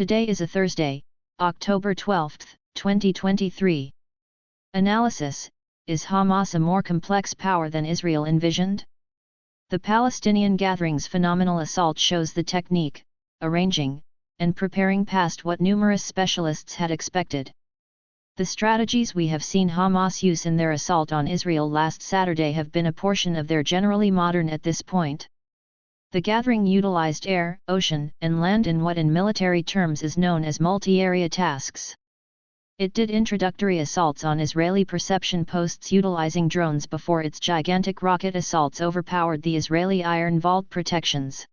Today is a Thursday, October 12, 2023. Analysis: is Hamas a more complex power than Israel envisioned? The Palestinian Gathering's phenomenal assault shows the technique, arranging, and preparing past what numerous specialists had expected. The strategies we have seen Hamas use in their assault on Israel last Saturday have been a portion of their generally modern at this point. The gathering utilized air, ocean, and land in what in military terms is known as multi-area tasks. It did introductory assaults on Israeli perception posts utilizing drones before its gigantic rocket assaults overpowered the Israeli iron vault protections.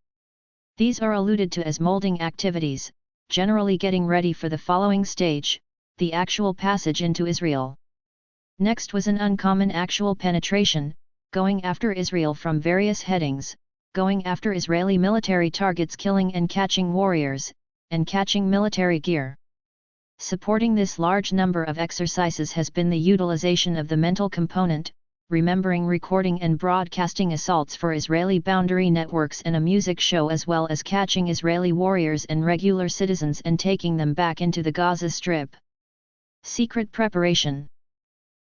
These are alluded to as molding activities, generally getting ready for the following stage, the actual passage into Israel. Next was an uncommon actual penetration, going after Israel from various headings, going after Israeli military targets, killing and catching warriors, and catching military gear. Supporting this large number of exercises has been the utilization of the mental component, remembering, recording and broadcasting assaults for Israeli boundary networks and a music show, as well as catching Israeli warriors and regular citizens and taking them back into the Gaza Strip. Secret preparation.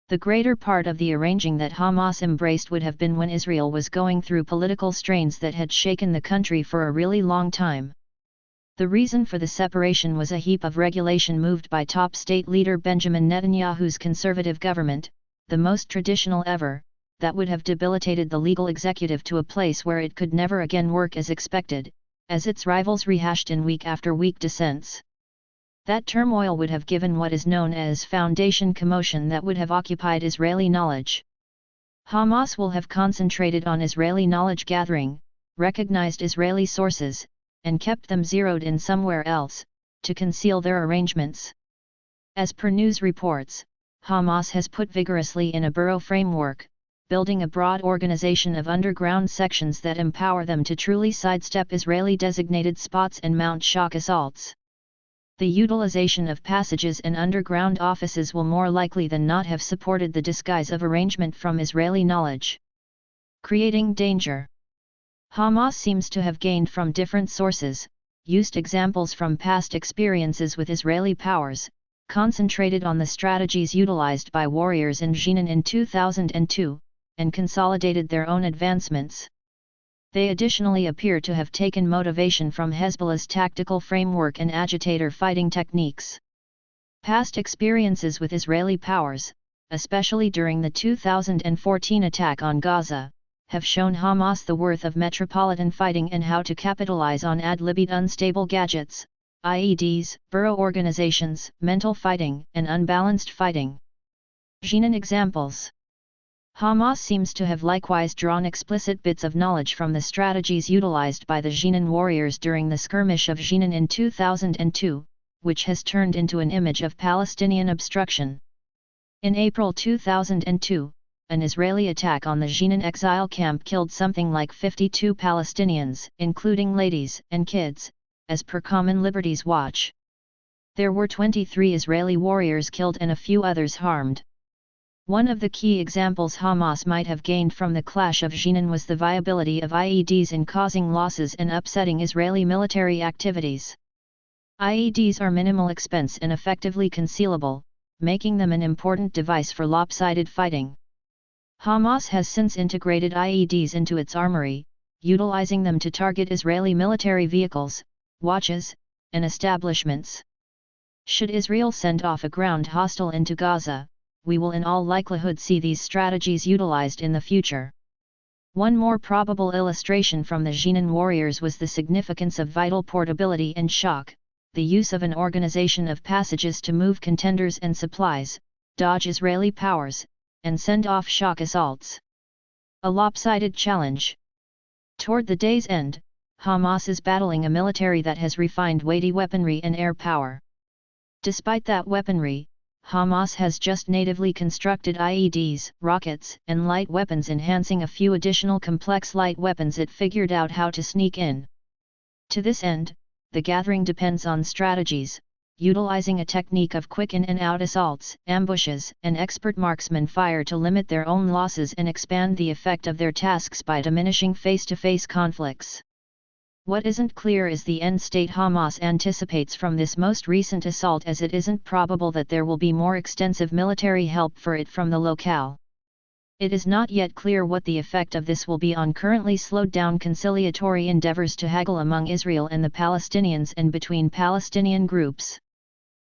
The greater part of the arranging that Hamas embraced would have been when Israel was going through political strains that had shaken the country for a really long time. The reason for the separation was a heap of regulation moved by top state leader Benjamin Netanyahu's conservative government, the most traditional ever, that would have debilitated the legal executive to a place where it could never again work as expected, as its rivals rehashed in week after week dissents. That turmoil would have given what is known as foundation commotion that would have occupied Israeli knowledge. Hamas will have concentrated on Israeli knowledge gathering, recognized Israeli sources, and kept them zeroed in somewhere else, to conceal their arrangements. As per news reports, Hamas has put vigorously in a burrow framework, building a broad organization of underground sections that empower them to truly sidestep Israeli designated spots and mount shock assaults. The utilization of passages and underground offices will more likely than not have supported the disguise of arrangement from Israeli knowledge. Creating danger. Hamas seems to have gained from different sources, used examples from past experiences with Israeli powers, concentrated on the strategies utilized by warriors in Jenin in 2002, and consolidated their own advancements. They additionally appear to have taken motivation from Hezbollah's tactical framework and agitator fighting techniques. Past experiences with Israeli powers, especially during the 2014 attack on Gaza, have shown Hamas the worth of metropolitan fighting and how to capitalize on ad-libbed unstable gadgets, IEDs, burrow organizations, mental fighting, and unbalanced fighting. Jenin examples. Hamas seems to have likewise drawn explicit bits of knowledge from the strategies utilized by the Jenin warriors during the skirmish of Jenin in 2002, which has turned into an image of Palestinian obstruction. In April 2002, an Israeli attack on the Jenin exile camp killed something like 52 Palestinians, including ladies and kids, as per Common Liberties Watch. There were 23 Israeli warriors killed and a few others harmed. One of the key examples Hamas might have gained from the clash of Jenin was the viability of IEDs in causing losses and upsetting Israeli military activities. IEDs are minimal expense and effectively concealable, making them an important device for lopsided fighting. Hamas has since integrated IEDs into its armory, utilizing them to target Israeli military vehicles, watches, and establishments. Should Israel send off a ground hostile into Gaza, we will in all likelihood see these strategies utilized in the future. One more probable illustration from the Jenin warriors was the significance of vital portability and shock, the use of an organization of passages to move contenders and supplies, dodge Israeli powers, and send off shock assaults. A lopsided challenge. Toward the day's end, Hamas is battling a military that has refined weighty weaponry and air power. Despite that weaponry, Hamas has just natively constructed IEDs, rockets, and light weapons, enhancing a few additional complex light weapons it figured out how to sneak in. To this end, the gathering depends on strategies, utilizing a technique of quick in and out assaults, ambushes, and expert marksman fire to limit their own losses and expand the effect of their tasks by diminishing face-to-face conflicts. What isn't clear is the end state Hamas anticipates from this most recent assault, as it isn't probable that there will be more extensive military help for it from the locale. It is not yet clear what the effect of this will be on currently slowed down conciliatory endeavors to haggle among Israel and the Palestinians and between Palestinian groups.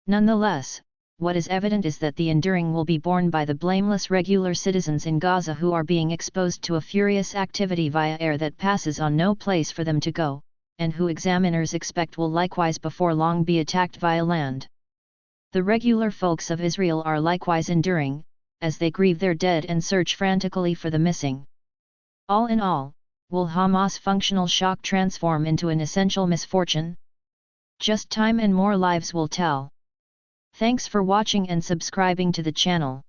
Nonetheless, what is evident is that the enduring will be borne by the blameless regular citizens in Gaza who are being exposed to a furious activity via air that passes on no place for them to go, and who examiners expect will likewise before long be attacked via land. The regular folks of Israel are likewise enduring, as they grieve their dead and search frantically for the missing. All in all, will Hamas' functional shock transform into an essential misfortune? Just time and more lives will tell. Thanks for watching and subscribing to the channel.